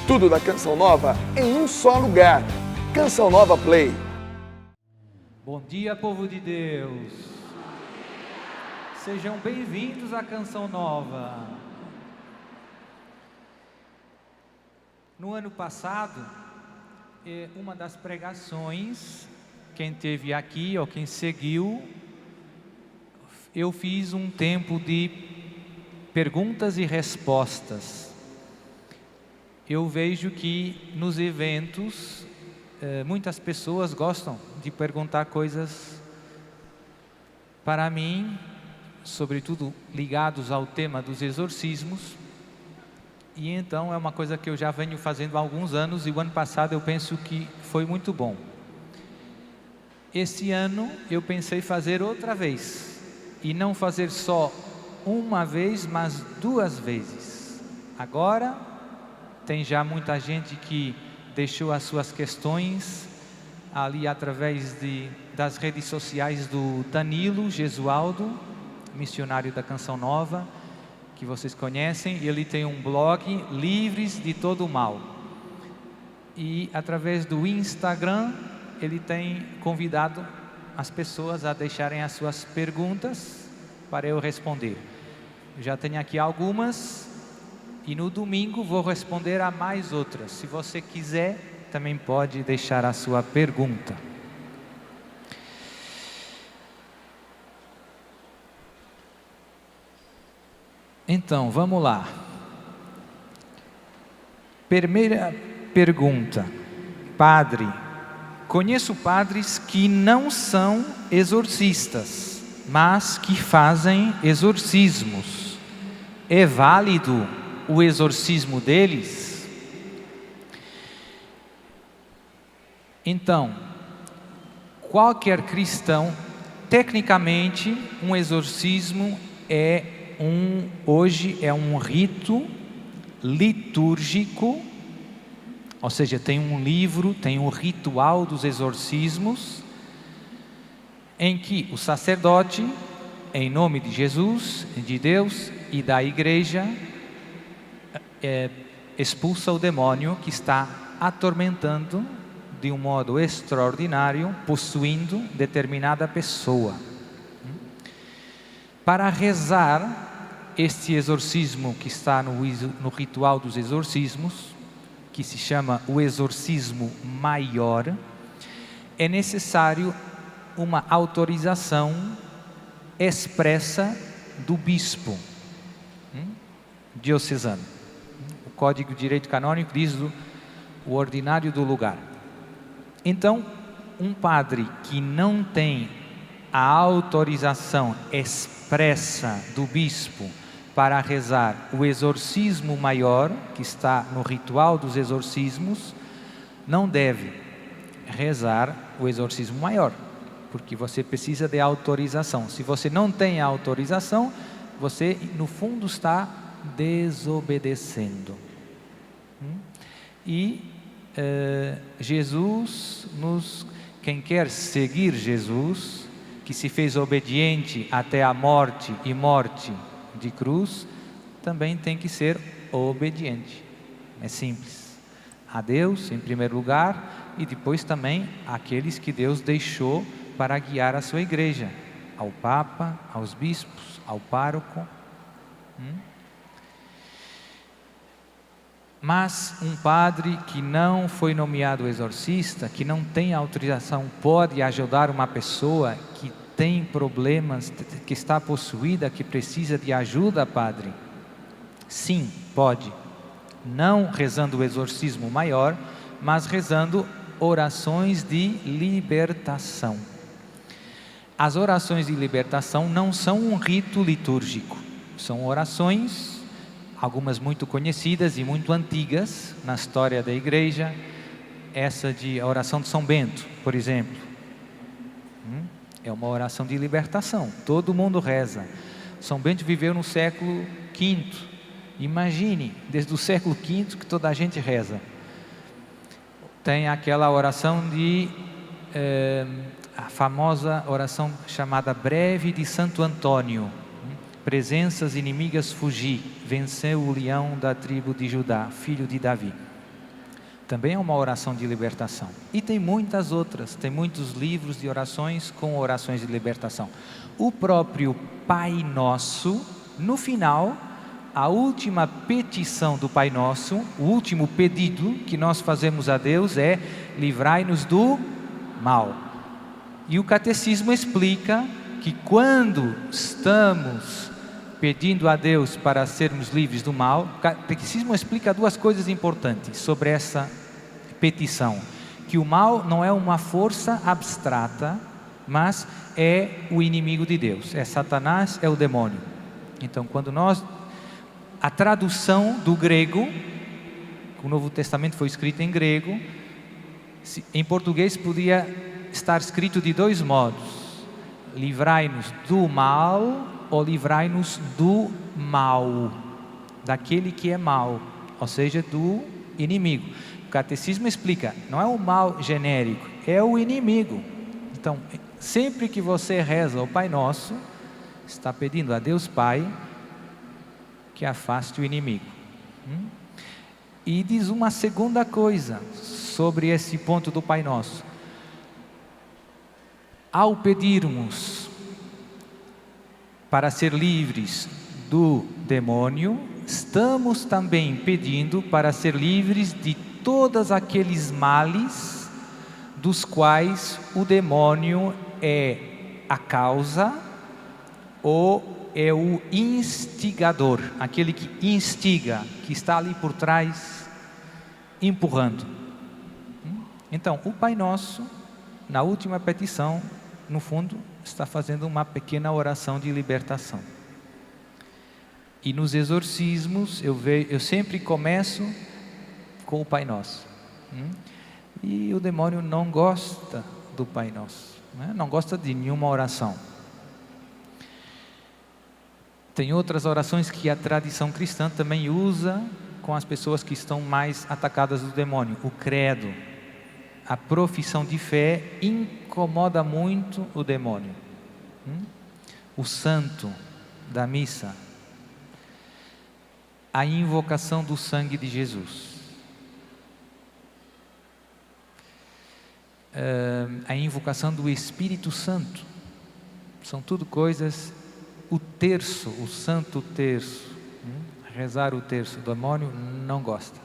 Tudo da Canção Nova em um só lugar. Canção Nova Play. Bom dia, povo de Deus. Sejam bem-vindos à Canção Nova. No ano passado, uma das pregações, quem esteve aqui ou quem seguiu, eu fiz um tempo de perguntas e respostas. Eu vejo que nos eventos, muitas pessoas gostam de perguntar coisas para mim, sobretudo ligados ao tema dos exorcismos. E então é uma coisa que eu já venho fazendo há alguns anos, e o ano passado eu penso que foi muito bom. Esse ano eu pensei fazer outra vez, e não fazer só uma vez, mas 2 vezes. Agora tem já muita gente que deixou as suas questões ali através das redes sociais do Danilo Gesualdo, missionário da Canção Nova, que vocês conhecem. Ele tem um blog, Livres de Todo o Mal. E através do Instagram, ele tem convidado as pessoas a deixarem as suas perguntas para eu responder. Já tenho aqui algumas. E no domingo vou responder a mais outras. Se você quiser, também pode deixar a sua pergunta. Então, vamos lá. Primeira pergunta. Padre, conheço padres que não são exorcistas, mas que fazem exorcismos. É válido o exorcismo deles? Então, qualquer cristão, tecnicamente, um exorcismo hoje é um rito litúrgico, ou seja, tem um livro, tem um ritual dos exorcismos, em que o sacerdote, em nome de Jesus, de Deus e da igreja, expulsa o demônio que está atormentando de um modo extraordinário, possuindo determinada pessoa. Para rezar este exorcismo que está no ritual dos exorcismos, que se chama o exorcismo maior, é necessário uma autorização expressa do bispo diocesano. O Código de Direito Canônico diz o ordinário do lugar. Então, um padre que não tem a autorização expressa do bispo para rezar o exorcismo maior, que está no ritual dos exorcismos, não deve rezar o exorcismo maior, porque você precisa de autorização. Se você não tem a autorização, você no fundo está desobedecendo. E quem quer seguir Jesus, que se fez obediente até a morte e morte de cruz, também tem que ser obediente. É simples. A Deus em primeiro lugar, e depois também àqueles que Deus deixou para guiar a sua igreja, ao Papa, aos bispos, ao pároco. Mas um padre que não foi nomeado exorcista, que não tem autorização, pode ajudar uma pessoa que tem problemas, que está possuída, que precisa de ajuda, padre? Sim, pode. Não rezando o exorcismo maior, mas rezando orações de libertação. As orações de libertação não são um rito litúrgico, são orações, algumas muito conhecidas e muito antigas na história da igreja. Essa a oração de São Bento, por exemplo, é uma oração de libertação, todo mundo reza. São Bento viveu no século V, imagine, desde o século V que toda a gente reza. Tem aquela oração a famosa oração chamada Breve de Santo Antônio. Presenças inimigas fugi, venceu o leão da tribo de Judá, filho de Davi. Também é uma oração de libertação. E tem muitas outras, tem muitos livros de orações com orações de libertação. O próprio Pai Nosso, no final, a última petição do Pai Nosso, o último pedido que nós fazemos a Deus é: livrai-nos do mal. E o Catecismo explica que quando estamos pedindo a Deus para sermos livres do mal, o Catecismo explica duas coisas importantes sobre essa petição: que o mal não é uma força abstrata, mas é o inimigo de Deus, é Satanás, é o demônio. Então, quando a tradução do grego, o Novo Testamento foi escrito em grego, em português podia estar escrito de dois modos: livrai-nos do mal ou livrai-nos do mal, daquele que é mal, ou seja, do inimigo. O Catecismo explica, não é o mal genérico, é o inimigo. Então, sempre que você reza o Pai Nosso, está pedindo a Deus Pai que afaste o inimigo. E diz uma segunda coisa sobre esse ponto do Pai Nosso: ao pedirmos para ser livres do demônio, estamos também pedindo para ser livres de todos aqueles males dos quais o demônio é a causa ou é o instigador, aquele que instiga, que está ali por trás, empurrando. Então, o Pai Nosso, na última petição, no fundo, está fazendo uma pequena oração de libertação. E nos exorcismos, eu sempre começo com o Pai Nosso. E o demônio não gosta do Pai Nosso, né? Não gosta de nenhuma oração. Tem outras orações que a tradição cristã também usa com as pessoas que estão mais atacadas do demônio. O credo, a profissão de fé, incomoda muito o demônio. O santo da missa, a invocação do sangue de Jesus, a invocação do Espírito Santo, são tudo coisas. O terço, o santo terço, rezar o terço, o demônio não gosta.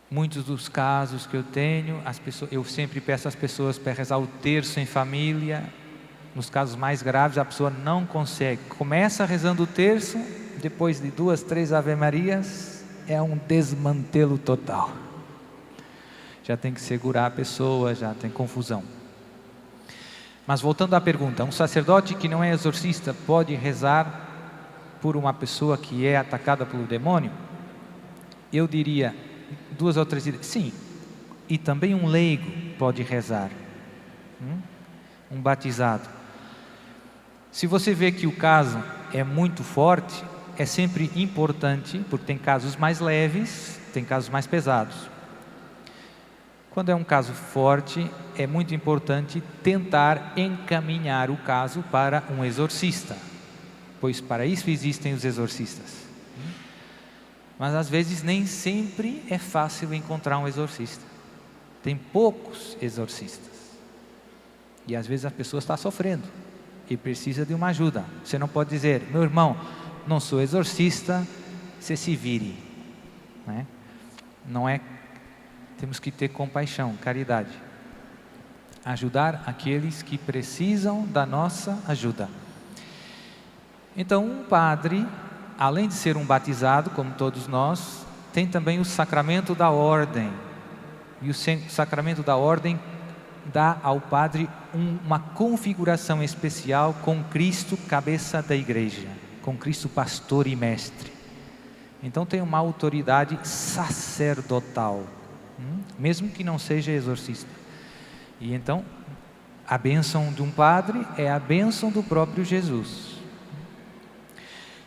Muitos dos casos que eu tenho, eu sempre peço às pessoas para rezar o terço em família. Nos casos mais graves, a pessoa não consegue. Começa rezando o terço, depois de 2, 3 Ave-Marias, é um desmantelo total. Já tem que segurar a pessoa, já tem confusão. Mas voltando à pergunta, um sacerdote que não é exorcista pode rezar por uma pessoa que é atacada pelo demônio? Eu diria 2 ou 3 ideias. Sim, e também um leigo pode rezar, um batizado. Se você vê que o caso é muito forte, é sempre importante, porque tem casos mais leves, tem casos mais pesados. Quando é um caso forte, é muito importante tentar encaminhar o caso para um exorcista, pois para isso existem os exorcistas. Mas às vezes nem sempre é fácil encontrar um exorcista. Tem poucos exorcistas. E às vezes a pessoa está sofrendo e precisa de uma ajuda. Você não pode dizer: meu irmão, não sou exorcista, você se vire. Não é. Temos que ter compaixão, caridade. Ajudar aqueles que precisam da nossa ajuda. Então, um padre, além de ser um batizado, como todos nós, tem também o sacramento da ordem. E o sacramento da ordem dá ao padre uma configuração especial com Cristo, cabeça da igreja, com Cristo, pastor e mestre. Então tem uma autoridade sacerdotal, mesmo que não seja exorcista. E então, a bênção de um padre é a bênção do próprio Jesus.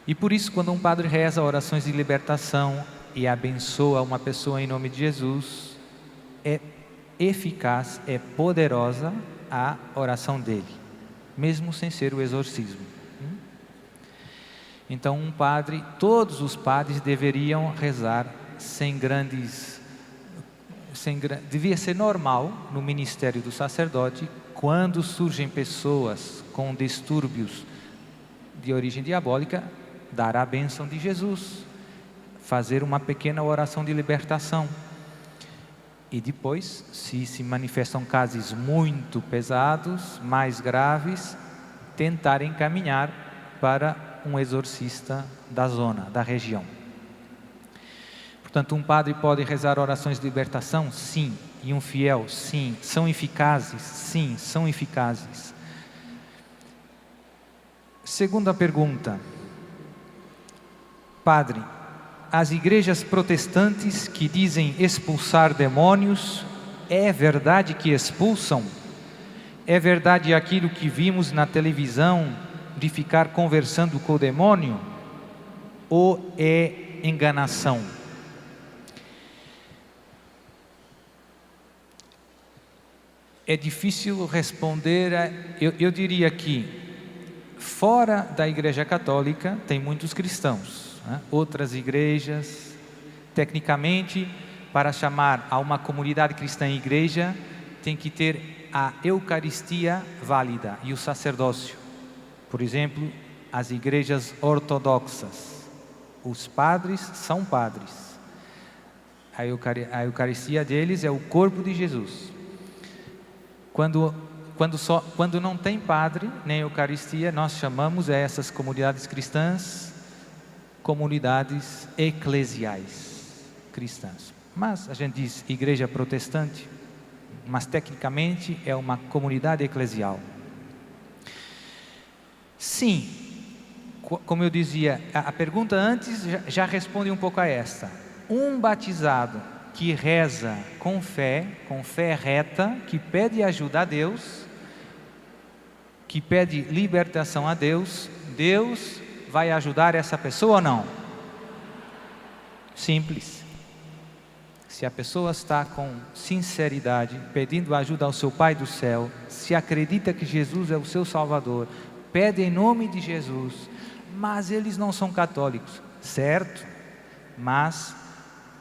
E por isso, quando um padre reza orações de libertação e abençoa uma pessoa em nome de Jesus, é eficaz, é poderosa a oração dele, mesmo sem ser o exorcismo. Então um padre, todos os padres deveriam rezar devia ser normal no ministério do sacerdote, quando surgem pessoas com distúrbios de origem diabólica, dar a bênção de Jesus, fazer uma pequena oração de libertação. E depois, se se manifestam casos muito pesados, mais graves, tentar encaminhar para um exorcista da zona, da região. Portanto, um padre pode rezar orações de libertação? Sim. E um fiel? Sim. São eficazes? Sim, são eficazes. Segunda pergunta. Padre, as igrejas protestantes que dizem expulsar demônios, é verdade que expulsam? É verdade aquilo que vimos na televisão de ficar conversando com o demônio? Ou é enganação? É difícil responder. Eu diria que fora da Igreja Católica tem muitos cristãos, né? Outras igrejas, tecnicamente, para chamar a uma comunidade cristã igreja, tem que ter a Eucaristia válida e o sacerdócio. Por exemplo, as igrejas ortodoxas, os padres são padres. A Eucaristia deles é o corpo de Jesus. Quando não tem padre nem Eucaristia, nós chamamos essas comunidades cristãs comunidades eclesiais cristãs. Mas a gente diz igreja protestante, mas tecnicamente é uma comunidade eclesial. Sim, como eu dizia, a pergunta antes já responde um pouco a esta. Um batizado que reza com fé reta, que pede ajuda a Deus, que pede libertação a Deus, Deus vai ajudar essa pessoa ou não? Simples. Se a pessoa está com sinceridade, pedindo ajuda ao seu Pai do céu, se acredita que Jesus é o seu Salvador, pede em nome de Jesus, mas eles não são católicos, certo? Mas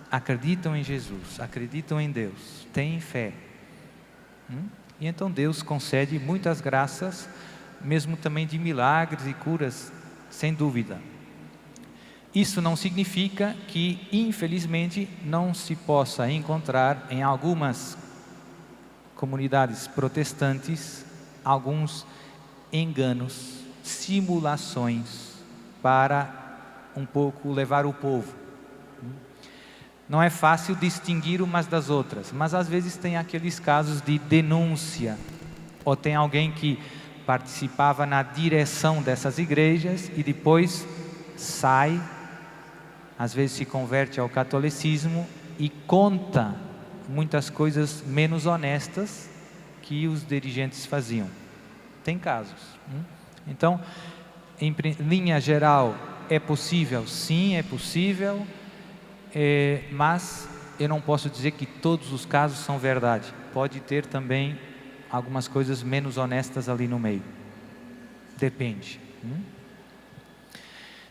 acreditam em Jesus, acreditam em Deus, têm fé. E então Deus concede muitas graças, mesmo também de milagres e curas, sem dúvida. Isso não significa que, infelizmente, não se possa encontrar em algumas comunidades protestantes alguns enganos, simulações para um pouco levar o povo. Não é fácil distinguir umas das outras, mas às vezes tem aqueles casos de denúncia, ou tem alguém que participava na direção dessas igrejas e depois sai, às vezes se converte ao catolicismo e conta muitas coisas menos honestas que os dirigentes faziam. Tem casos. Então, em linha geral, é possível? Sim, é possível. Mas eu não posso dizer que todos os casos são verdade. Pode ter também algumas coisas menos honestas ali no meio. Depende.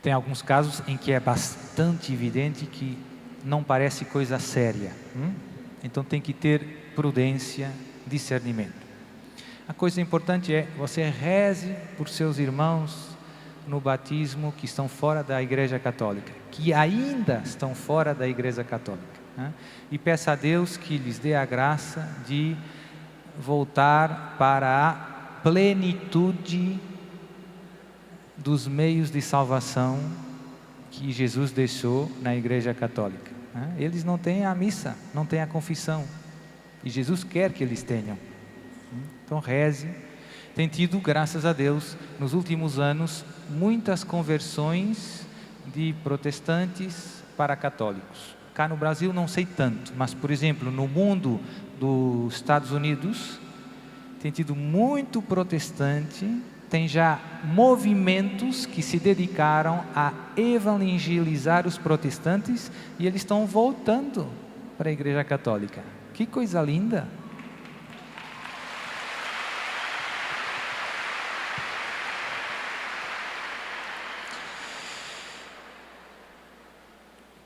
Tem alguns casos em que é bastante evidente que não parece coisa séria. Então tem que ter prudência, discernimento. A coisa importante é você reze por seus irmãos no batismo que estão fora da Igreja Católica, que ainda estão fora da Igreja Católica, né? E peça a Deus que lhes dê a graça de voltar para a plenitude dos meios de salvação que Jesus deixou na Igreja Católica, né? Eles não têm a missa, não têm a confissão, e Jesus quer que eles tenham. Então reze. Tem tido, graças a Deus, nos últimos anos, muitas conversões de protestantes para católicos. Cá no Brasil não sei tanto, mas, por exemplo, no mundo dos Estados Unidos, tem tido muito protestante, tem já movimentos que se dedicaram a evangelizar os protestantes e eles estão voltando para a Igreja Católica. Que coisa linda!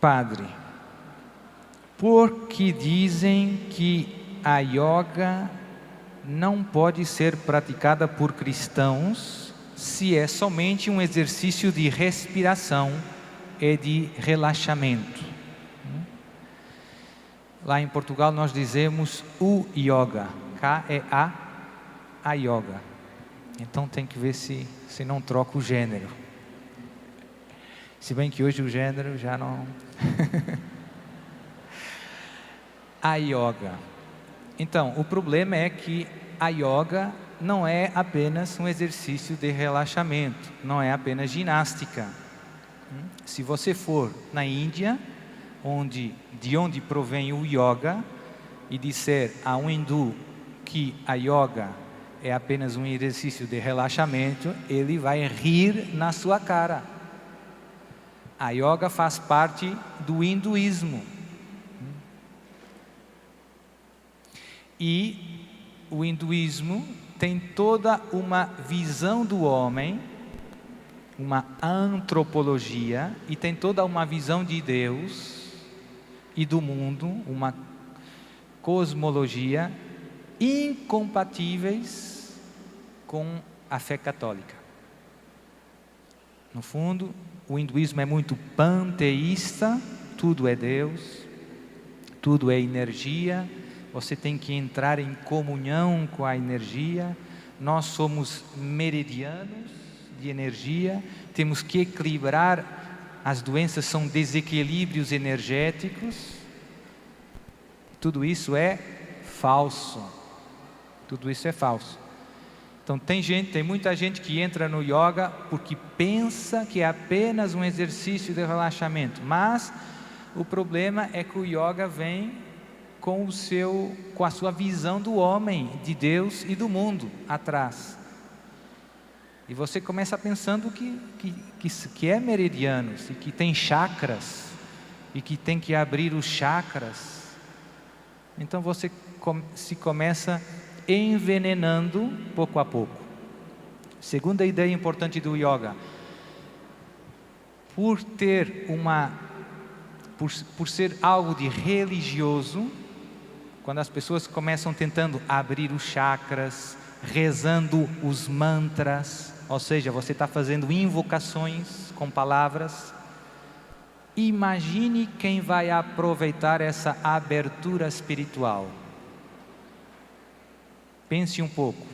Padre, porque dizem que a yoga não pode ser praticada por cristãos se é somente um exercício de respiração e de relaxamento. Lá em Portugal nós dizemos o yoga, K-E-A, a yoga. Então tem que ver se não troca o gênero. Se bem que hoje o gênero já não... A yoga. Então, o problema é que a yoga não é apenas um exercício de relaxamento, não é apenas ginástica. Se você for na Índia, de onde provém o yoga, e disser a um hindu que a yoga é apenas um exercício de relaxamento, ele vai rir na sua cara. A yoga faz parte do hinduísmo. E o hinduísmo tem toda uma visão do homem, uma antropologia, e tem toda uma visão de Deus e do mundo, uma cosmologia incompatíveis com a fé católica. No fundo, o hinduísmo é muito panteísta, tudo é Deus, tudo é energia. Você tem que entrar em comunhão com a energia. Nós somos meridianos de energia. Temos que equilibrar. As doenças são desequilíbrios energéticos. Tudo isso é falso. Tudo isso é falso. Então tem muita gente que entra no yoga porque pensa que é apenas um exercício de relaxamento. Mas o problema é que o yoga vem com a sua visão do homem, de Deus e do mundo atrás. E você começa pensando que é meridianos, e que tem chakras, e que tem que abrir os chakras. Então você se começa envenenando pouco a pouco. Segunda ideia importante do yoga: por ser algo de religioso, quando as pessoas começam tentando abrir os chakras, rezando os mantras, ou seja, você está fazendo invocações com palavras, imagine quem vai aproveitar essa abertura espiritual. Pense um pouco.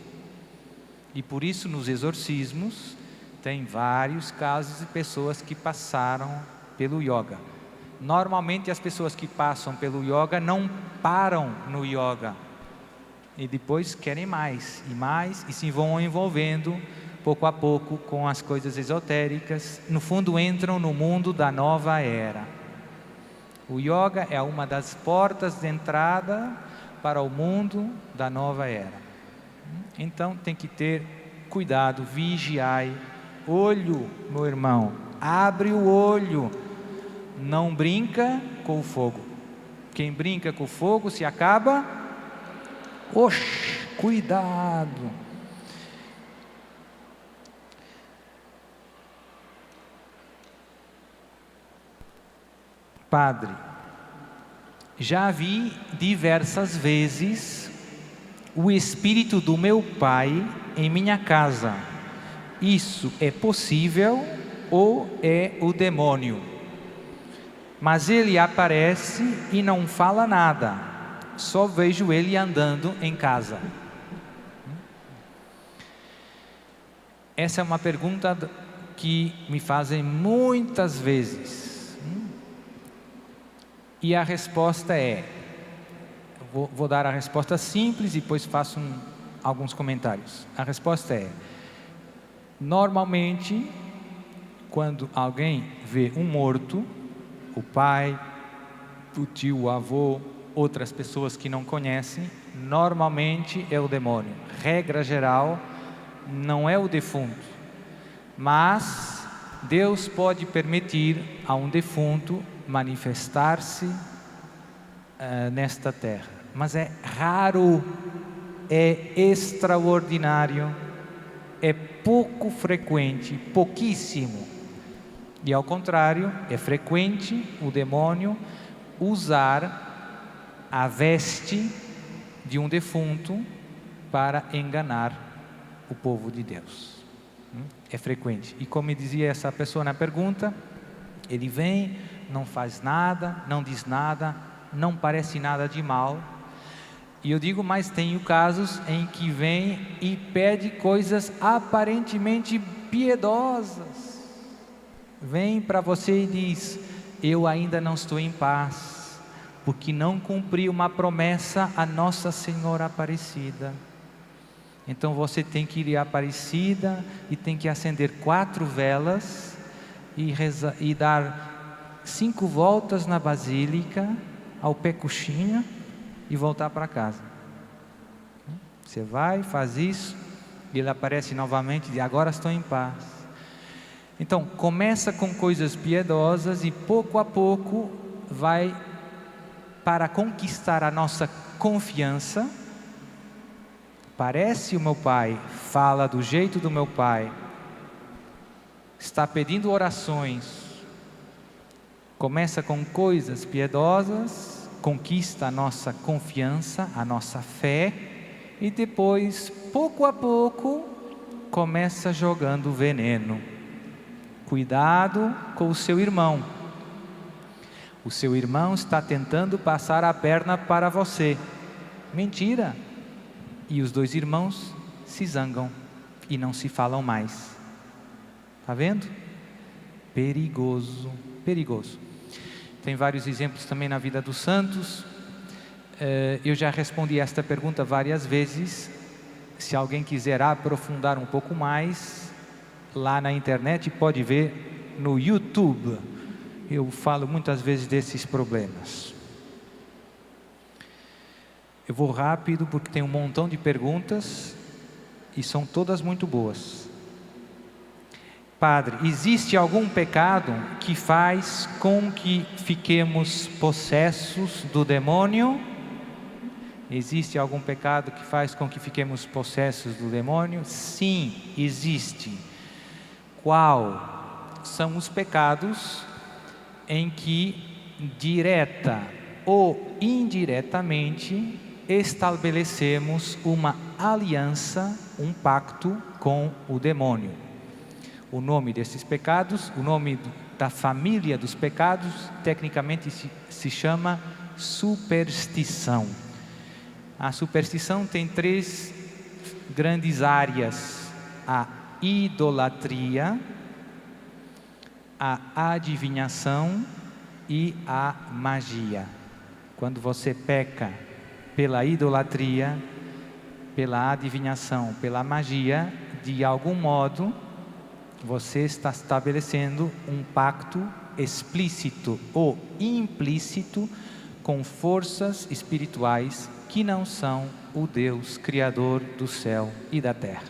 E por isso nos exorcismos tem vários casos de pessoas que passaram pelo yoga. Normalmente as pessoas que passam pelo yoga não param no yoga e depois querem mais e mais, e se vão envolvendo pouco a pouco com as coisas esotéricas. No fundo entram no mundo da nova era. O yoga é uma das portas de entrada para o mundo da nova era. Então tem que ter cuidado, vigiai. Olho, meu irmão, abre o olho. Não brinca com o fogo. Quem brinca com o fogo se acaba. Oxe, cuidado. Padre, já vi diversas vezes o espírito do meu pai em minha casa. Isso é possível ou é o demônio? Mas ele aparece e não fala nada. Só vejo ele andando em casa. Essa é uma pergunta que me fazem muitas vezes. E a resposta é... Vou dar a resposta simples e depois faço alguns comentários. A resposta é... Normalmente, quando alguém vê um morto, o pai, o tio, o avô, outras pessoas que não conhecem, normalmente é o demônio. Regra geral, não é o defunto. Mas Deus pode permitir a um defunto manifestar-se nesta terra. Mas é raro, é extraordinário, é pouco frequente, pouquíssimo. E ao contrário, é frequente o demônio usar a veste de um defunto para enganar o povo de Deus. É frequente. E como dizia essa pessoa na pergunta, ele vem, não faz nada, não diz nada, não parece nada de mal. E eu digo, mas tenho casos em que vem e pede coisas aparentemente piedosas. Vem para você e diz: eu ainda não estou em paz, porque não cumpri uma promessa a Nossa Senhora Aparecida. Então você tem que ir à Aparecida e tem que acender 4 velas e dar 5 voltas na Basílica, ao pé coxinha, e voltar para casa. Você vai, faz isso, e ele aparece novamente e diz: agora estou em paz. Então começa com coisas piedosas e pouco a pouco vai para conquistar a nossa confiança. Parece o meu pai, fala do jeito do meu pai, está pedindo orações. Começa com coisas piedosas, conquista a nossa confiança, a nossa fé, e depois, pouco a pouco, começa jogando veneno. Cuidado com o seu irmão. O seu irmão está tentando passar a perna para você. Mentira! E os 2 irmãos se zangam e não se falam mais. Está vendo? Perigoso, perigoso. Tem vários exemplos também na vida dos santos. Eu já respondi esta pergunta várias vezes. Se alguém quiser aprofundar um pouco mais, lá na internet pode ver no YouTube. Eu falo muitas vezes desses problemas. Eu vou rápido porque tem um montão de perguntas e são todas muito boas. Padre, existe algum pecado que faz com que fiquemos possessos do demônio? Existe algum pecado que faz com que fiquemos possessos do demônio? Sim, existe. Qual? São os pecados em que, direta ou indiretamente, estabelecemos uma aliança, um pacto com o demônio. O nome desses pecados, o nome da família dos pecados, tecnicamente se chama superstição. A superstição tem 3 grandes áreas: a idolatria, a adivinhação e a magia. Quando você peca pela idolatria, pela adivinhação, pela magia, de algum modo você está estabelecendo um pacto explícito ou implícito com forças espirituais que não são o Deus Criador do céu e da terra.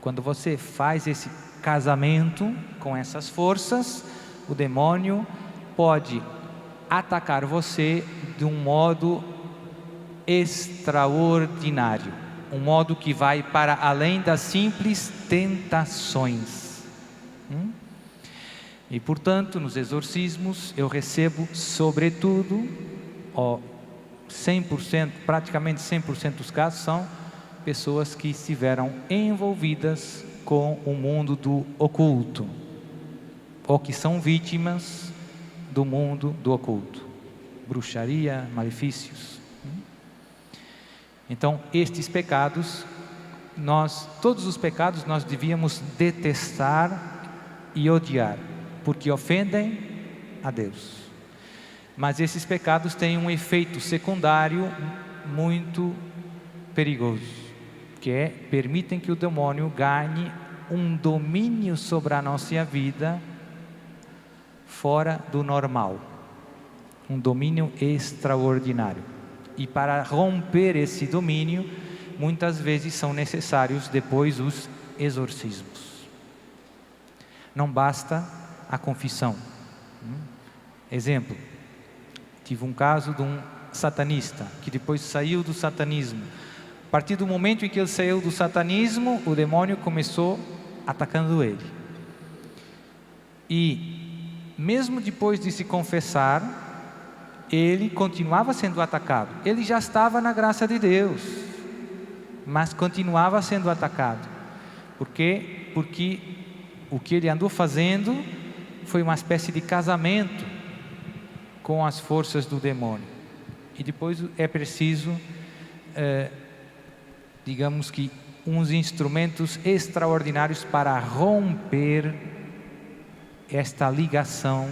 Quando você faz esse casamento com essas forças, o demônio pode atacar você de um modo extraordinário, um modo que vai para além das simples tentações. E portanto, nos exorcismos eu recebo sobretudo, 100%, praticamente 100% dos casos são pessoas que estiveram envolvidas com o mundo do oculto, ou que são vítimas do mundo do oculto, bruxaria, malefícios. Então, estes pecados, todos os pecados nós devíamos detestar e odiar, porque ofendem a Deus. Mas esses pecados têm um efeito secundário muito perigoso, que é, permitem que o demônio ganhe um domínio sobre a nossa vida fora do normal, um domínio extraordinário. E para romper esse domínio, muitas vezes são necessários depois os exorcismos. Não basta a confissão. Exemplo, tive um caso de um satanista que depois saiu do satanismo. A partir do momento em que ele saiu do satanismo, o demônio começou atacando ele. E mesmo depois de se confessar, ele continuava sendo atacado. Ele já estava na graça de Deus, mas continuava sendo atacado. Por quê? Porque o que ele andou fazendo foi uma espécie de casamento com as forças do demônio. E depois é preciso, digamos que, uns instrumentos extraordinários para romper esta ligação,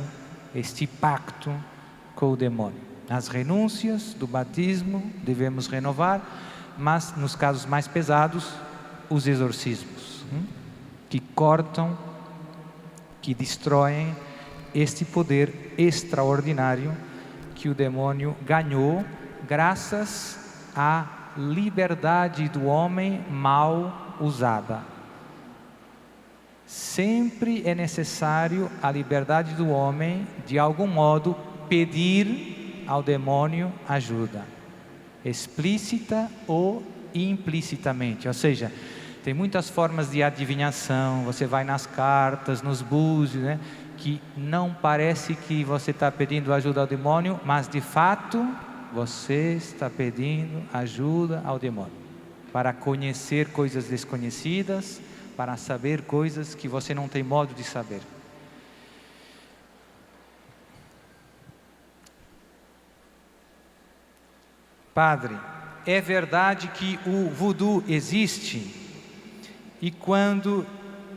este pacto com o demônio. As renúncias do batismo devemos renovar, mas nos casos mais pesados, os exorcismos, que cortam, que destroem este poder extraordinário que o demônio ganhou graças à liberdade do homem mal usada. Sempre é necessário a liberdade do homem, de algum modo, pedir ao demônio ajuda, explícita ou implicitamente. Ou seja, tem muitas formas de adivinhação, você vai nas cartas, nos búzios, né, que não parece que você está pedindo ajuda ao demônio, mas de fato você está pedindo ajuda ao demônio, para conhecer coisas desconhecidas, para saber coisas que você não tem modo de saber. Padre, é verdade que o voodoo existe e quando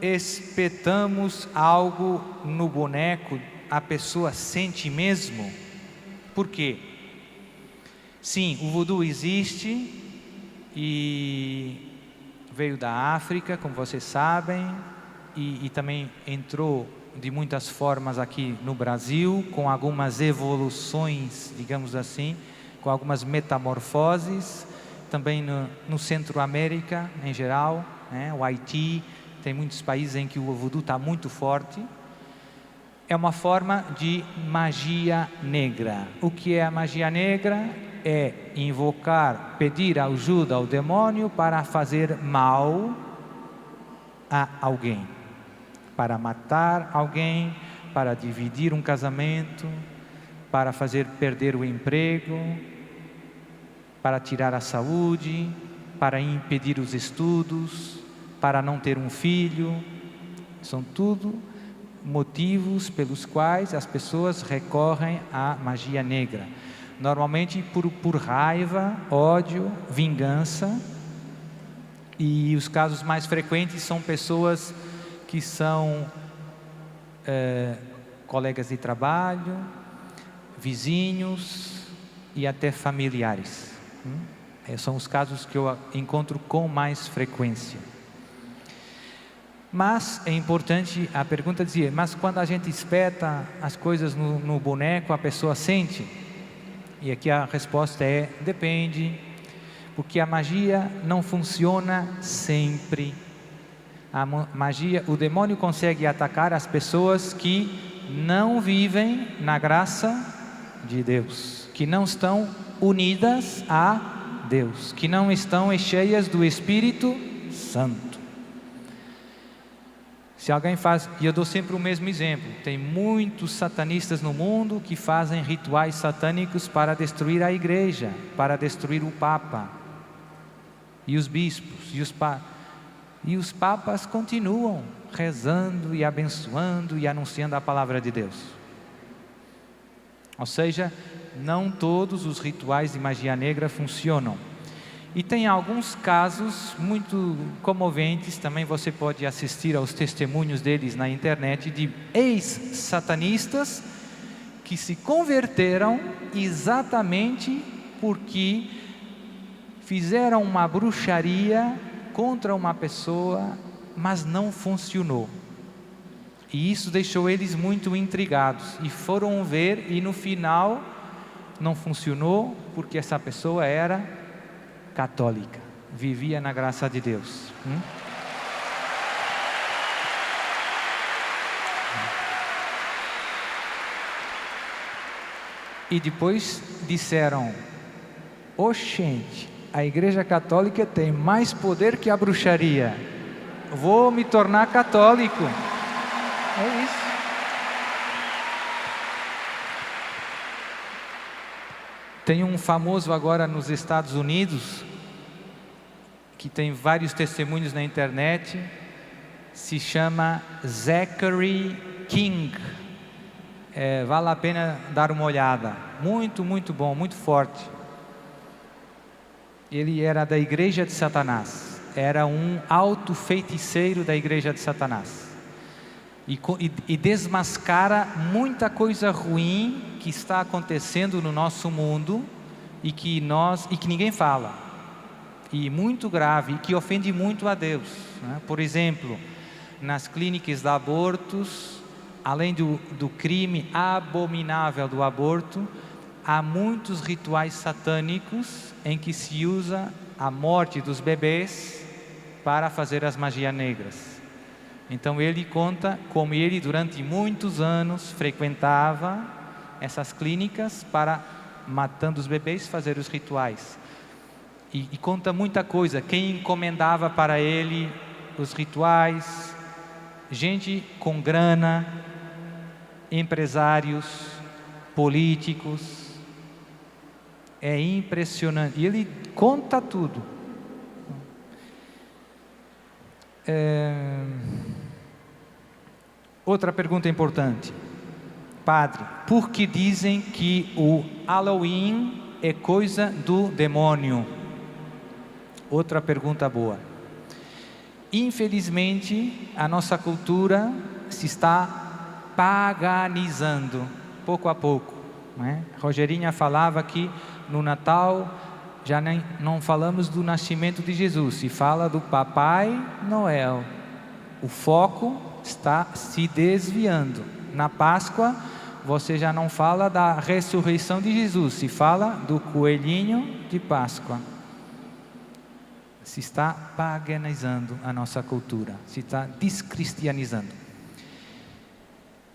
espetamos algo no boneco, a pessoa sente mesmo? Por quê? Sim, o voodoo existe e veio da África, como vocês sabem, e também entrou de muitas formas aqui no Brasil, com algumas evoluções, digamos assim, com algumas metamorfoses, também no Centro-América em geral, né? O Haiti, tem muitos países em que o voodoo está muito forte. É uma forma de magia negra. O que é a magia negra? É invocar, pedir ajuda ao demônio para fazer mal a alguém, para matar alguém, para dividir um casamento, para fazer perder o emprego, para tirar a saúde, para impedir os estudos, para não ter um filho. São tudo motivos pelos quais as pessoas recorrem à magia negra. Normalmente por raiva, ódio, vingança. E os casos mais frequentes são pessoas que são colegas de trabalho, vizinhos e até familiares. São os casos que eu encontro com mais frequência. Mas é importante a pergunta dizer, mas quando a gente espeta as coisas no boneco, a pessoa sente? E aqui a resposta é, depende, porque a magia não funciona sempre. A magia, o demônio consegue atacar as pessoas que não vivem na graça de Deus, que não estão unidas a Deus, que não estão cheias do Espírito Santo. Se alguém faz, e eu dou sempre o mesmo exemplo, tem muitos satanistas no mundo que fazem rituais satânicos para destruir a igreja, para destruir o Papa, e os bispos, e os papas continuam rezando e abençoando e anunciando a palavra de Deus. Ou seja, não todos os rituais de magia negra funcionam. E tem alguns casos muito comoventes, também você pode assistir aos testemunhos deles na internet, de ex-satanistas que se converteram exatamente porque fizeram uma bruxaria contra uma pessoa, mas não funcionou. E isso deixou eles muito intrigados, e foram ver, e no final não funcionou, porque essa pessoa era católica, vivia na graça de Deus. E depois disseram, oxente, a igreja católica tem mais poder que a bruxaria, vou me tornar católico. É isso. Tem um famoso agora nos Estados Unidos, que tem vários testemunhos na internet, se chama Zachary King. Vale a pena dar uma olhada. Muito, muito bom, muito forte. Ele era da igreja de Satanás. Era um alto feiticeiro da igreja de Satanás. E desmascara muita coisa ruim que está acontecendo no nosso mundo e que ninguém fala. E muito grave, e que ofende muito a Deus, né? Por exemplo, nas clínicas de abortos, além do crime abominável do aborto, há muitos rituais satânicos em que se usa a morte dos bebês para fazer as magias negras. Então ele conta como ele durante muitos anos frequentava essas clínicas para, matando os bebês, fazer os rituais. E conta muita coisa, quem encomendava para ele os rituais, gente com grana, empresários, políticos. É impressionante. E ele conta tudo. Outra pergunta importante. Padre, por que dizem que o Halloween é coisa do demônio? Outra pergunta boa. Infelizmente, a nossa cultura se está paganizando, pouco a pouco, né? Rogerinha falava que no Natal já não falamos do nascimento de Jesus, se fala do Papai Noel. O foco está se desviando. Na Páscoa, você já não fala da ressurreição de Jesus, se fala do coelhinho de Páscoa. Se está paganizando a nossa cultura, se está descristianizando.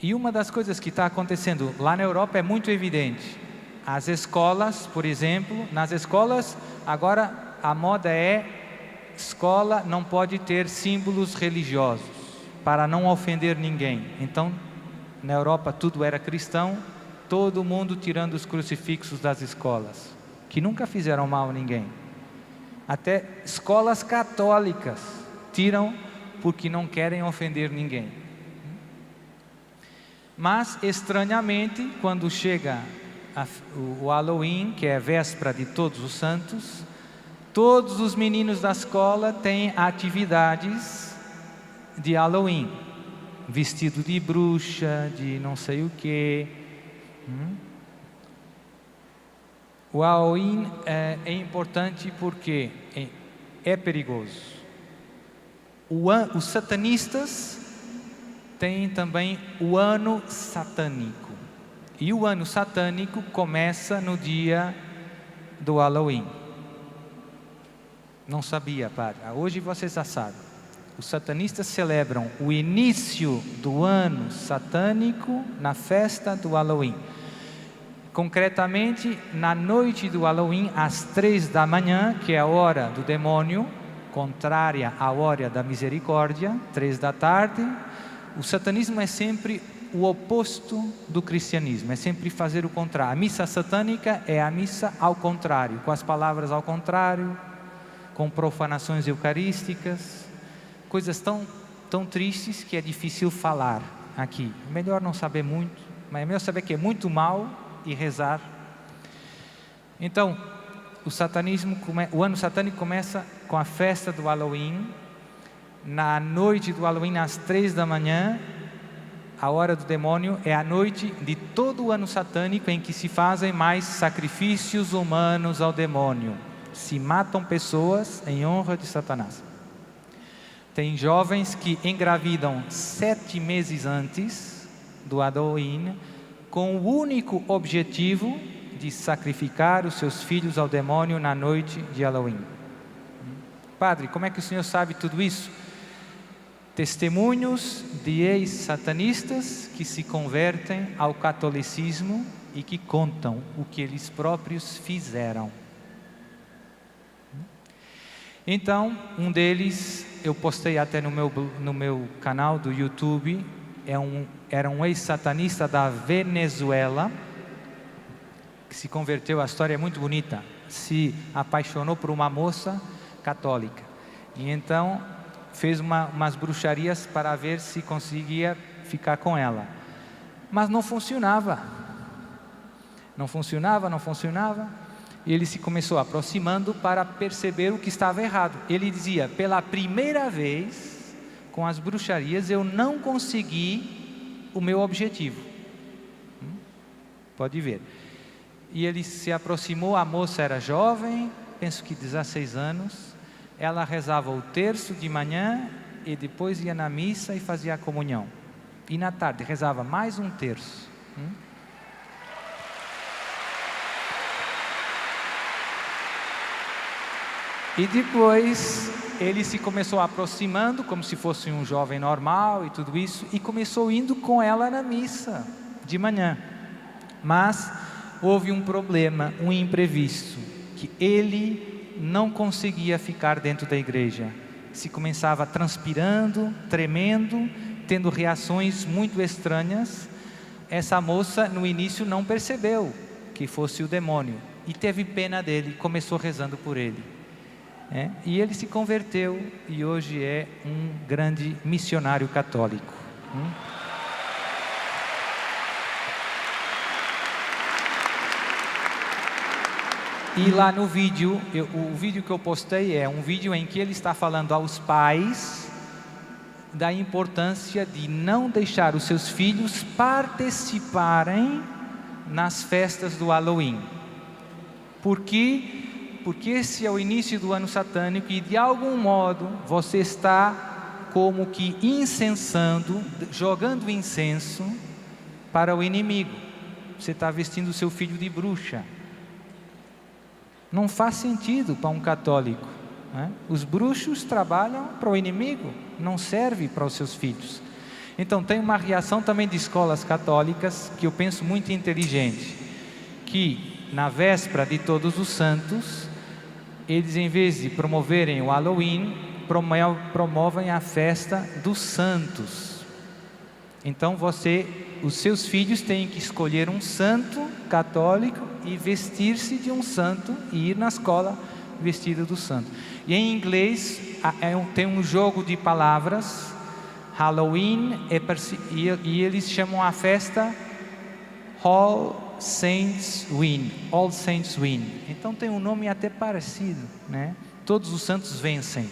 E uma das coisas que está acontecendo lá na Europa é muito evidente. As escolas, por exemplo, nas escolas, agora a moda é, escola não pode ter símbolos religiosos, para não ofender ninguém. Então, na Europa tudo era cristão, todo mundo tirando os crucifixos das escolas, que nunca fizeram mal a ninguém. Até escolas católicas tiram porque não querem ofender ninguém. Mas, estranhamente, quando chega o Halloween, que é a véspera de Todos os Santos, todos os meninos da escola têm atividades de Halloween. Vestido de bruxa, de não sei o quê. O Halloween é importante porque é perigoso. Os satanistas têm também o ano satânico. E o ano satânico começa no dia do Halloween. Não sabia, padre. Hoje você já sabe. Os satanistas celebram o início do ano satânico na festa do Halloween. Concretamente, na noite do Halloween, às 3 da manhã, que é a hora do demônio, contrária à hora da misericórdia, 3 da tarde, o satanismo é sempre o oposto do cristianismo, é sempre fazer o contrário. A missa satânica é a missa ao contrário, com as palavras ao contrário, com profanações eucarísticas, coisas tão tristes que é difícil falar aqui. Melhor não saber muito, mas é melhor saber que é muito mal e rezar. Então, o ano satânico começa com a festa do Halloween. Na noite do Halloween, às 3 da manhã, a hora do demônio, é a noite de todo o ano satânico em que se fazem mais sacrifícios humanos ao demônio. Se matam pessoas em honra de Satanás. Tem jovens que engravidam 7 meses antes do Halloween, com o único objetivo de sacrificar os seus filhos ao demônio na noite de Halloween. Padre, como é que o senhor sabe tudo isso? Testemunhos de ex-satanistas que se convertem ao catolicismo e que contam o que eles próprios fizeram. Então, um deles, eu postei até no meu canal do YouTube, era um ex-satanista da Venezuela, que se converteu, a história é muito bonita, se apaixonou por uma moça católica. E então fez umas bruxarias para ver se conseguia ficar com ela. Mas não funcionava. Não funcionava, não funcionava. E ele se começou aproximando para perceber o que estava errado. Ele dizia: pela primeira vez, com as bruxarias, eu não consegui o meu objetivo. Pode ver. E ele se aproximou, a moça era jovem, penso que 16 anos. Ela rezava o terço de manhã e depois ia na missa e fazia a comunhão. E na tarde rezava mais um terço. E depois ele se começou aproximando como se fosse um jovem normal e tudo isso, e começou indo com ela na missa de manhã. Mas houve um problema, um imprevisto, que ele não conseguia ficar dentro da igreja. Se começava transpirando, tremendo, tendo reações muito estranhas. Essa moça no início não percebeu que fosse o demônio e teve pena dele, começou rezando por ele. E ele se converteu e hoje é um grande missionário católico. E lá no vídeo, o vídeo que eu postei é um vídeo em que ele está falando aos pais da importância de não deixar os seus filhos participarem nas festas do Halloween. Porque esse é o início do ano satânico e de algum modo você está como que incensando, jogando incenso para o inimigo. Você está vestindo o seu filho de bruxa. Não faz sentido para um católico, né? Os bruxos trabalham para o inimigo, não serve para os seus filhos. Então tem uma reação também de escolas católicas que eu penso muito inteligente, que na véspera de Todos os Santos, eles em vez de promoverem o Halloween, promovem a festa dos santos. Então os seus filhos têm que escolher um santo católico e vestir-se de um santo e ir na escola vestido do santo. E em inglês tem um jogo de palavras, Halloween, e eles chamam a festa All Saints Win. Então tem um nome até parecido, né? Todos os santos vencem.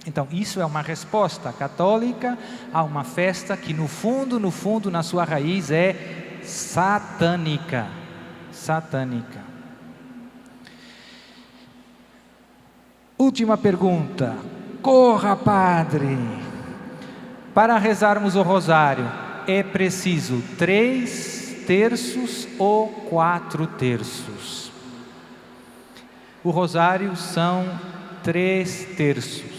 Então isso é uma resposta católica a uma festa que no fundo, na sua raiz é satânica. Última pergunta. Corra, padre. Para rezarmos o rosário, é preciso 3 terços ou 4 terços? O rosário são 3 terços.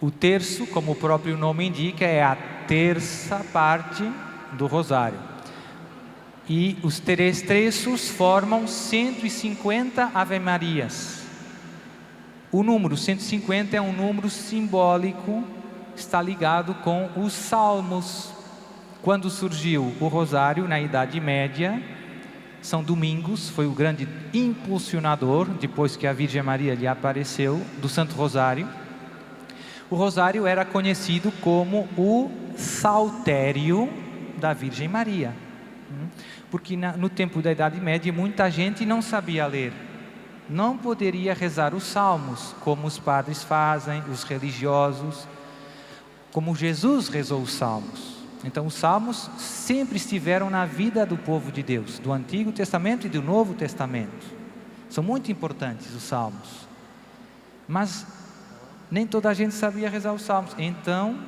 O terço, como o próprio nome indica, é a terça parte do rosário. E os 3 terços formam 150 Ave-Marias. O número 150 é um número simbólico, está ligado com os salmos. Quando surgiu o rosário na Idade Média, São Domingos foi o grande impulsionador, depois que a Virgem Maria lhe apareceu, do Santo Rosário. O rosário era conhecido como o saltério da Virgem Maria, porque no tempo da Idade Média muita gente não sabia ler, não poderia rezar os salmos como os padres fazem, os religiosos, como Jesus rezou os salmos. Então os salmos sempre estiveram na vida do povo de Deus, do Antigo Testamento e do Novo Testamento. São muito importantes os salmos, mas nem toda a gente sabia rezar os salmos. Então,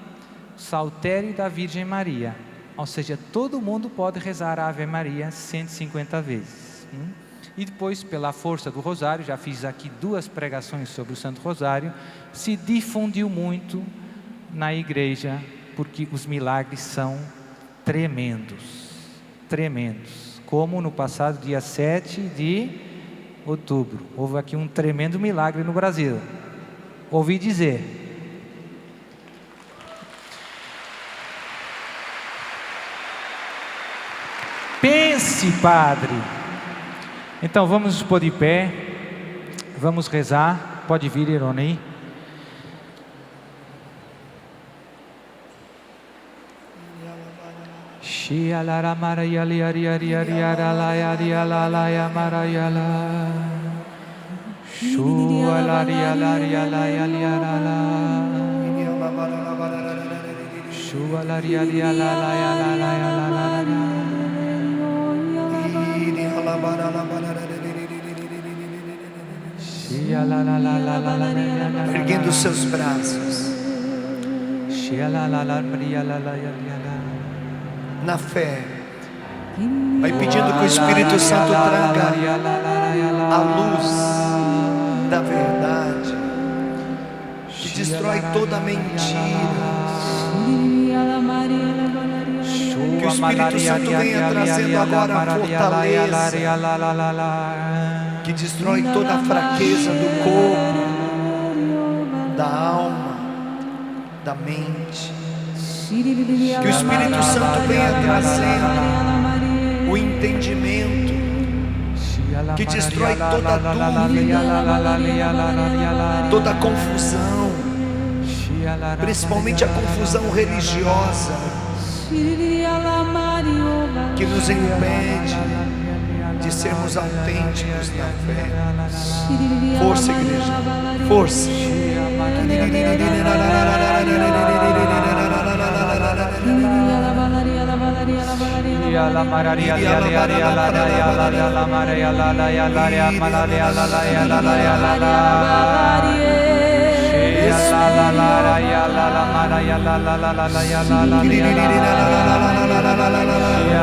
saltério da Virgem Maria, ou seja, todo mundo pode rezar a Ave Maria 150 vezes. E depois, pela força do rosário, já fiz aqui 2 pregações sobre o Santo Rosário, se difundiu muito na igreja, porque os milagres são tremendos, como no passado dia 7 de outubro, houve aqui um tremendo milagre no Brasil. Ouvi dizer. disse, Padre. Então vamos nos pôr de pé, vamos rezar. Pode vir, Ironi. Shia la la Maria lia ria ria ria la la ya ria la la ya Maria la. Shua la ria la ria la ya lia la la. Shua la ria ria la la ya la la ya la la la. Shia la la la la la la. Erguendo seus braços. Shia la la la Maria la la ya lia la. Na fé, vai pedindo que o Espírito Santo traga a luz da verdade, que destrói toda mentira. Que o Espírito Santo venha trazendo agora a fortaleza, que destrói toda a fraqueza do corpo, da alma, da mente. Que o Espírito Santo venha trazendo o entendimento, que destrói toda dúvida, toda confusão, principalmente a confusão religiosa, que nos impede de sermos autênticos na fé. Força, igreja, força. La mararia la la la la la la maria la la ya la ya malaria la la ya la la ya la la la la la ya la la maria la la la la la ya la la ya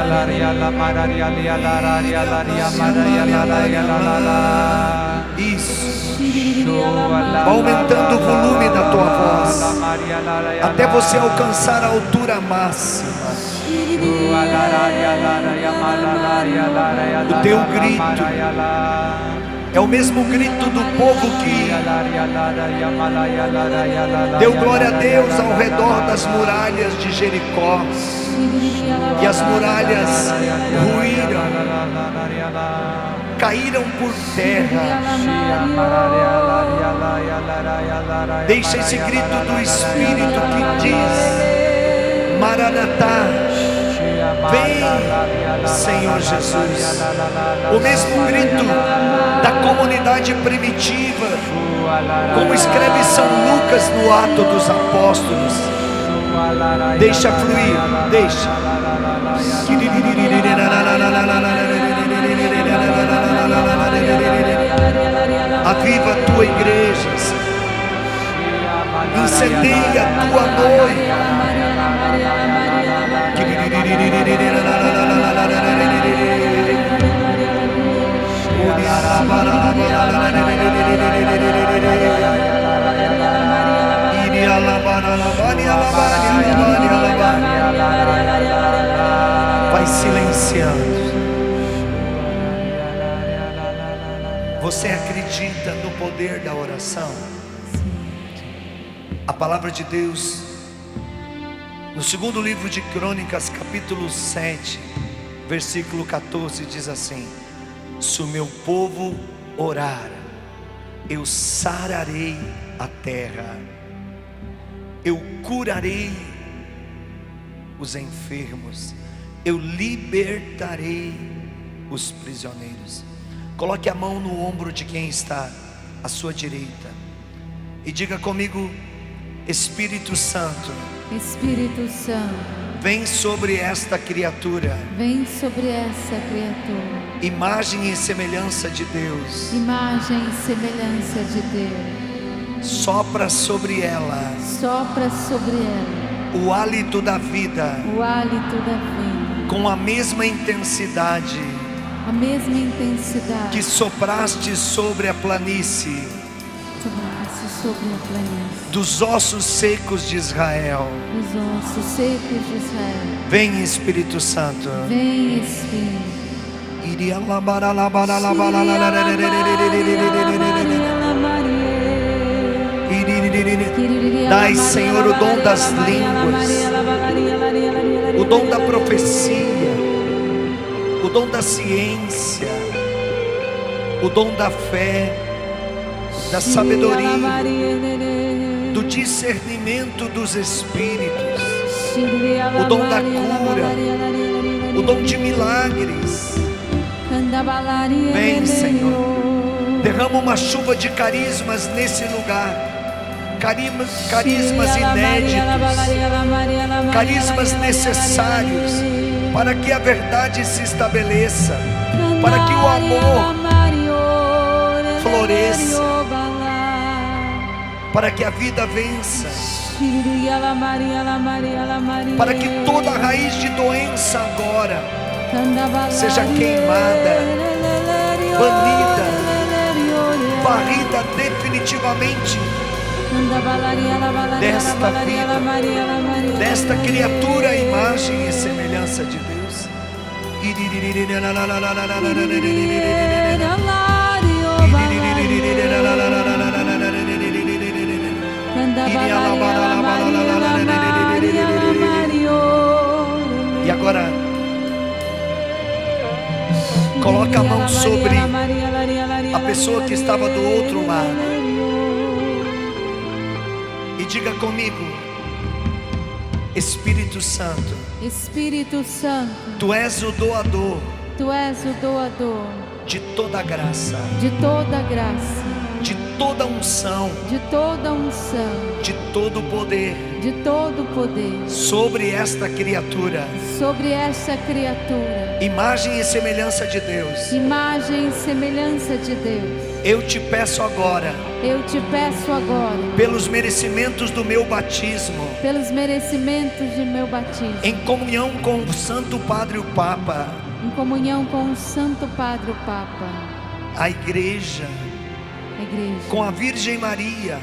la ya la mararia ya la ya la ya maria la la ya la la. Isso. Vai aumentando o volume da tua voz até você alcançar a altura máxima. O teu grito é o mesmo grito do povo que deu glória a Deus ao redor das muralhas de Jericó, e as muralhas ruíram, caíram por terra. Deixa esse grito do Espírito que diz: Maranatá, vem, Senhor Jesus. O mesmo grito da comunidade primitiva, como escreve São Lucas no Ato dos Apóstolos. Deixa fluir, deixa. Aviva a tua igreja, incendeia a tua noiva. Vai silenciando. Você acredita no poder da oração? A palavra de Deus, no segundo livro de Crônicas, capítulo 7, versículo 14, diz assim: se o meu povo orar, eu sararei a terra, eu curarei os enfermos, eu libertarei os prisioneiros. Coloque a mão no ombro de quem está à sua direita e diga comigo: Espírito Santo, Espírito Santo, vem sobre esta criatura, vem sobre essa criatura, imagem e semelhança de Deus, imagem e semelhança de Deus. Sopra sobre ela, sopra sobre ela o hálito da vida, o hálito da vida, com a mesma intensidade, a mesma intensidade que sopraste sobre a planície, sopraste sobre a planície dos ossos secos de Israel. dos ossos secos de Israel. Vem, Espírito Santo. Vem, Espírito. Dai, Senhor, o dom das línguas, o dom da profecia, o dom da ciência, o dom da fé, da sabedoria, do discernimento dos espíritos, o dom da cura, o dom de milagres. Vem, Senhor, derrama uma chuva de carismas nesse lugar. Carismas inéditos, carismas necessários para que a verdade se estabeleça, para que o amor floresça, para que a vida vença, para que toda a raiz de doença agora seja queimada, banida, varrida definitivamente desta vida, desta criatura, imagem e semelhança de Deus. E agora coloca a mão sobre a pessoa que estava do outro lado e diga comigo: Espírito Santo, Espírito Santo, Tu és o doador Tu és o doador de toda graça, de toda graça, de toda unção, de toda unção, de todo poder de todo poder sobre esta criatura, sobre essa criatura, imagem e semelhança de Deus. imagem e semelhança de Deus. Eu te peço agora, Eu te peço agora, pelos merecimentos do meu batismo, pelos merecimentos de meu batismo, em comunhão com o Santo Padre o Papa, em comunhão com o Santo Padre o Papa, a Igreja, a Igreja, com a Virgem Maria,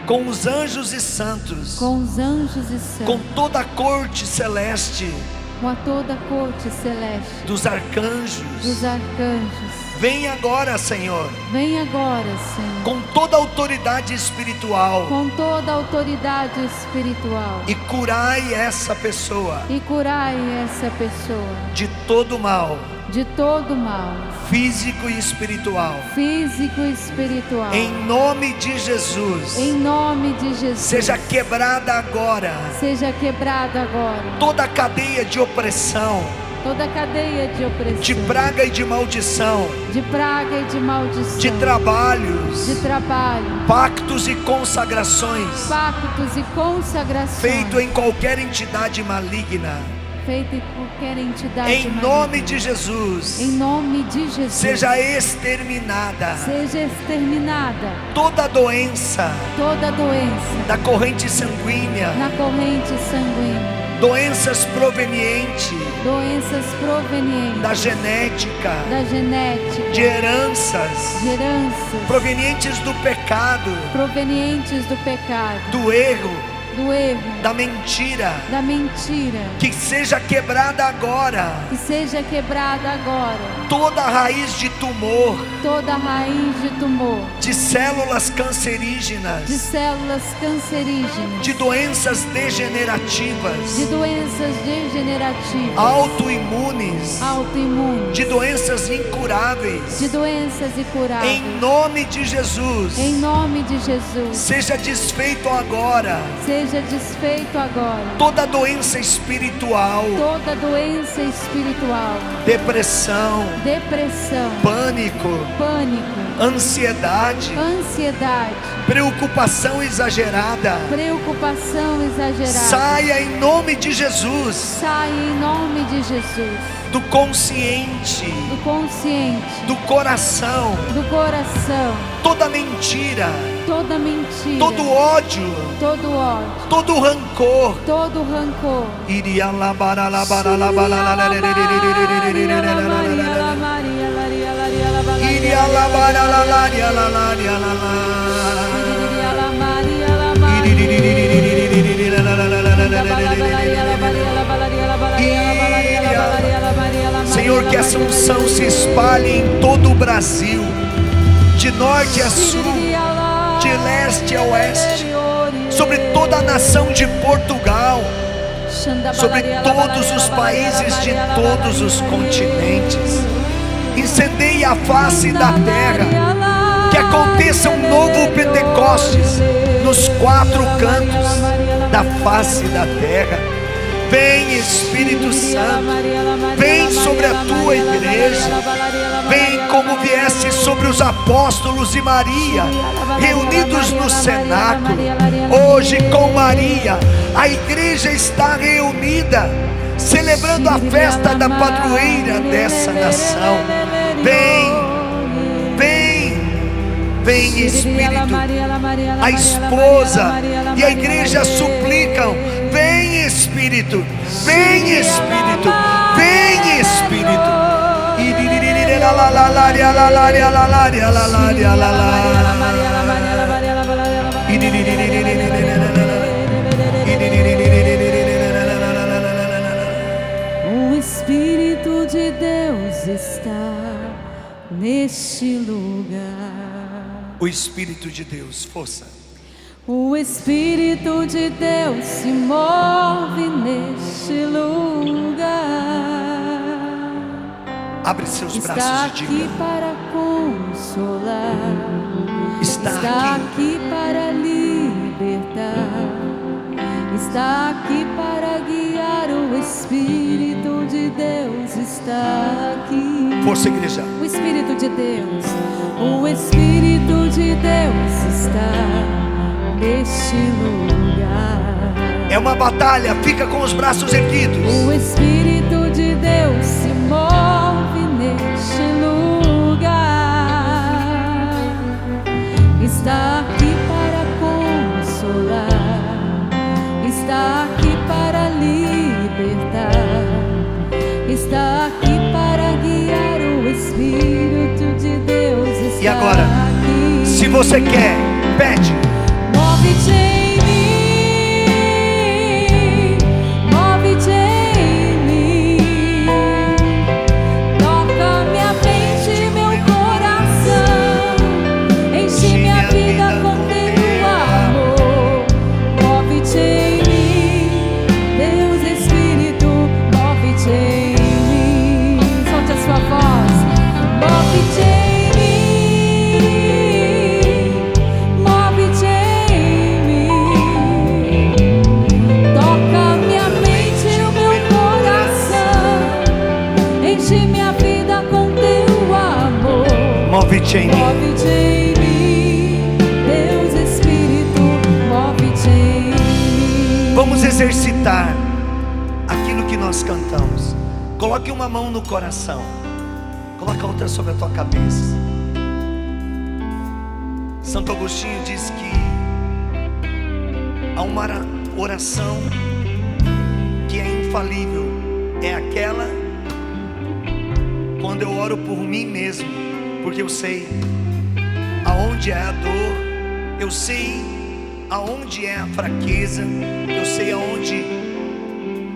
com os anjos e santos, com os anjos e com santos, toda a corte celeste, com a toda a corte celeste, dos arcanjos. dos arcanjos. Vem agora, Senhor, Vem agora, Senhor, com toda a autoridade espiritual, com toda a autoridade espiritual, e curai essa pessoa e curai essa pessoa de todo mal, de todo mal, físico e espiritual, físico e espiritual. em nome de Jesus. Em nome de Jesus. Seja quebrada agora Seja quebrada agora toda a cadeia de opressão, toda a cadeia de opressão, de praga e de maldição, de praga e de maldição, de trabalhos, de trabalho, pactos e consagrações pactos e consagrações, feito em qualquer entidade maligna. feito em qualquer entidade Em maligna. nome de Jesus, Em nome de Jesus. seja exterminada Seja exterminada toda doença toda doença da corrente sanguínea, na corrente sanguínea, doenças provenientes doenças provenientes da genética, da genética, de heranças de heranças provenientes do pecado, provenientes do pecado, do erro, do erro, da mentira, da mentira, que seja quebrada agora que seja quebrada agora toda a raiz de tumor, toda a raiz de tumor, de células de cancerígenas, células cancerígenas, de doenças degenerativas, de doenças degenerativas, autoimunes, autoimunes, de doenças incuráveis. de doenças incuráveis. Em nome de Jesus, Em nome de Jesus, seja desfeito agora seja desfeito agora toda doença espiritual, toda doença espiritual, depressão, depressão, pânico, pânico, ansiedade, ansiedade, preocupação exagerada. preocupação exagerada. Saia em nome de Jesus Sai em nome de Jesus do consciente, do consciente, do coração, do coração, toda mentira, toda mentira, todo ódio, todo ódio, todo rancor. todo rancor. Iria Senhor, que essa unção se espalhe em todo o Brasil, de norte a sul, de leste a oeste, sobre toda a nação de Portugal, sobre todos os países de todos os continentes. Incendeie a face da terra. Que aconteça um novo Pentecostes nos 4 cantos da face da terra. Vem, Espírito Santo, vem sobre a tua igreja, vem como viesse sobre os apóstolos e Maria, reunidos no cenáculo. Hoje com Maria, a igreja está reunida, celebrando a festa da padroeira dessa nação. Vem, Espírito. A esposa e a igreja suplicam: vem, Espírito, vem, Espírito, vem, Espírito. O Espírito de Deus está neste lugar. O Espírito de Deus, força. O Espírito de Deus se move neste lugar. Abre seus Está braços e aqui diga: para consolar. está aqui. Aqui para libertar. Está aqui para guiar. O Espírito de Deus está aqui. Força, igreja. O Espírito de Deus, o Espírito de Deus está neste lugar. É uma batalha, fica com os braços erguidos. O Espírito de Deus se move neste lugar. Está aqui para consolar. Está aqui para libertar. Está aqui para guiar. O Espírito de Deus está E agora, aqui. se você quer, pede. Move-te em mim, move-te em mim. Toca minha mente e meu coração. Enche minha vida com teu amor. Move-te em mim, Deus Espírito, move-te em mim. Solte a sua voz. Move-te em mim, move-te em mim. Toca minha mente e o meu coração. Enche minha vida com teu amor. Move-te em mim. Move-te em mim, Deus Espírito, move-te em mim. Vamos exercitar aquilo que nós cantamos. Coloque uma mão no coração. Coloca a outra sobre a tua cabeça. Santo Agostinho diz que há uma oração que é infalível. É aquela quando eu oro por mim mesmo, porque eu sei aonde é a dor, eu sei aonde é a fraqueza, eu sei aonde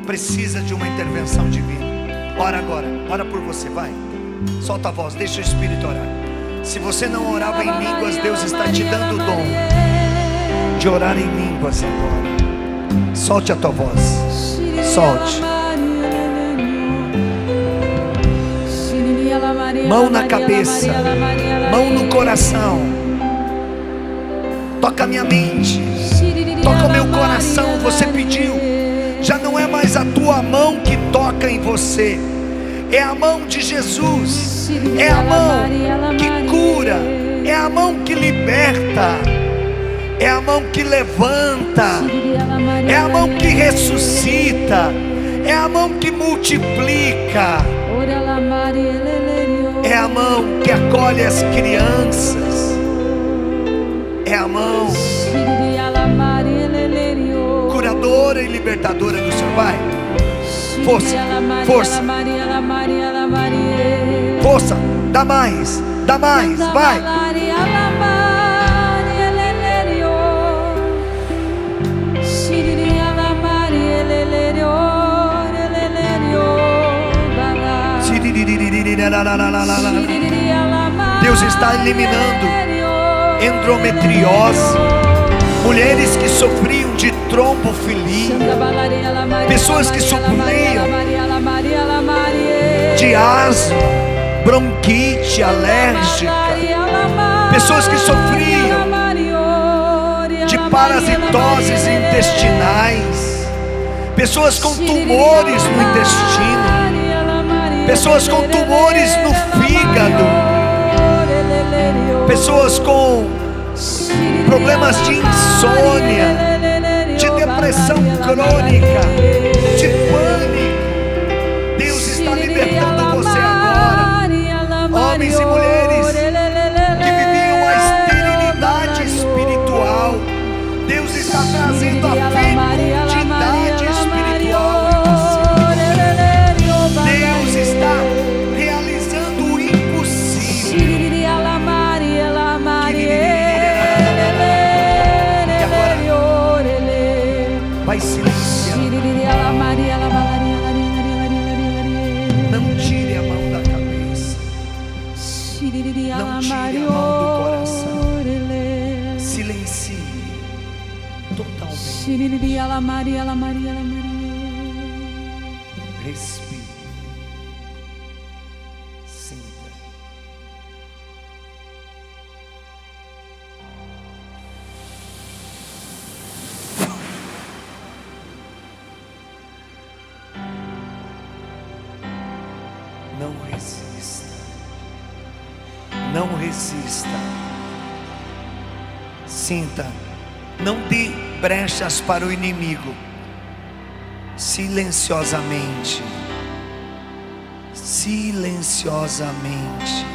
precisa de uma intervenção divina. Ora agora, ora por você, vai. Solta a voz, deixa o Espírito orar. Se você não orava em línguas, Deus está te dando o dom de orar em línguas agora. Solte a tua voz. Solte. Mão na cabeça, mão no coração. Toca minha mente, toca o meu coração. Você pediu. Já não é mais a tua mão que toca em você, é a mão de Jesus. É a mão que cura, é a mão que liberta, é a mão que levanta, é a mão que ressuscita, é a mão que multiplica, é a mão que acolhe as crianças, é a mão curadora e libertadora do Senhor. Vai, força, força, força, dá mais, vai. Deus está eliminando endometriose, mulheres que sofriam de trombofilia, pessoas que sofriam de asma, bronquite alérgica, pessoas que sofriam de parasitoses intestinais, pessoas com tumores no intestino, pessoas com tumores no fígado, pessoas com problemas de insônia, de depressão crônica, de pânico. Deus está libertando você agora. Homens e mulheres que viviam a esterilidade espiritual, Deus está trazendo a fecundidade espiritual em você. Deus está realizando o impossível. Vai silenciando. Não tire a mão da cabeça. Não tire a mão do coração. Silencie totalmente. Respire. Sinta. Não resista. Não resista. Sinta. Não dê brechas para o inimigo. Silenciosamente. Silenciosamente.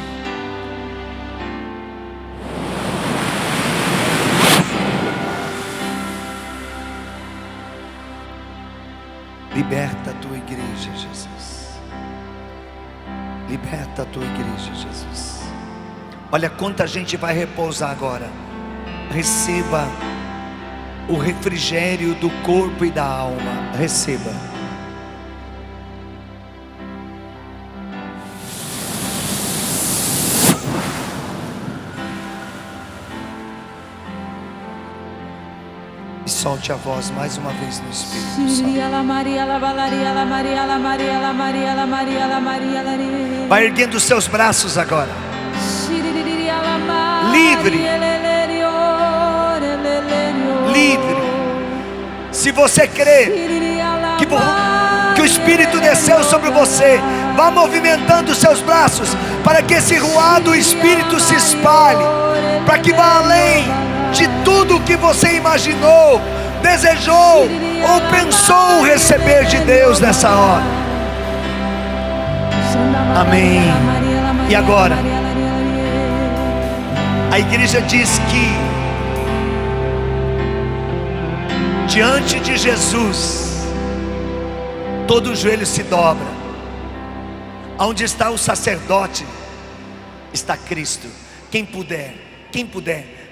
Liberta a tua igreja, Jesus. Liberta a tua igreja, Jesus. Olha quanta gente vai repousar agora. Receba o refrigério do corpo e da alma. Receba. E solte a voz mais uma vez no Espírito Santo. Vai erguendo os seus braços agora. Livre. Livre. Se você crê que o Espírito desceu sobre você, vá movimentando os seus braços para que esse ruar do Espírito se espalhe, para que vá além de tudo que você imaginou, desejou ou pensou receber de Deus nessa hora. Amém. E agora, a igreja diz que diante de Jesus todo joelho se dobra. Onde está o sacerdote, está Cristo. Quem puder,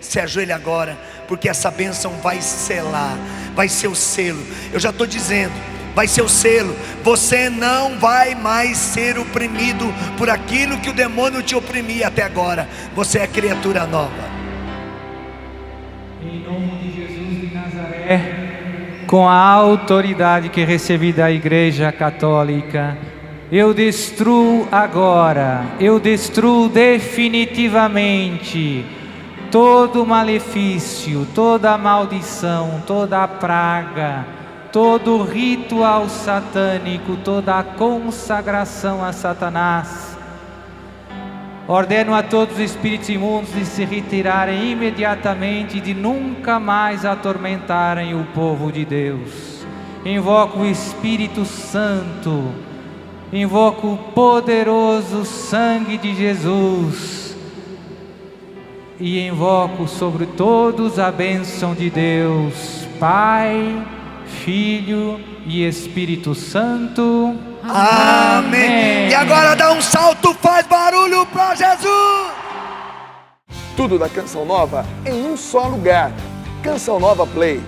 se ajoelhe agora, porque essa bênção vai selar, vai ser o selo. Eu já estou dizendo, vai ser o selo. Você não vai mais ser oprimido por aquilo que o demônio te oprimia até agora. Você é criatura nova. Em nome de Jesus de Nazaré, com a autoridade que recebi da Igreja Católica, eu destruo agora, eu destruo definitivamente todo malefício, toda maldição, toda praga, todo ritual satânico, toda consagração a Satanás. Ordeno a todos os espíritos imundos de se retirarem imediatamente e de nunca mais atormentarem o povo de Deus. Invoco o Espírito Santo, invoco o poderoso sangue de Jesus e invoco sobre todos a bênção de Deus, Pai, Filho e Espírito Santo. Amém. E agora dá um salto, faz barulho para Jesus. Tudo da Canção Nova em um só lugar. Canção Nova Play.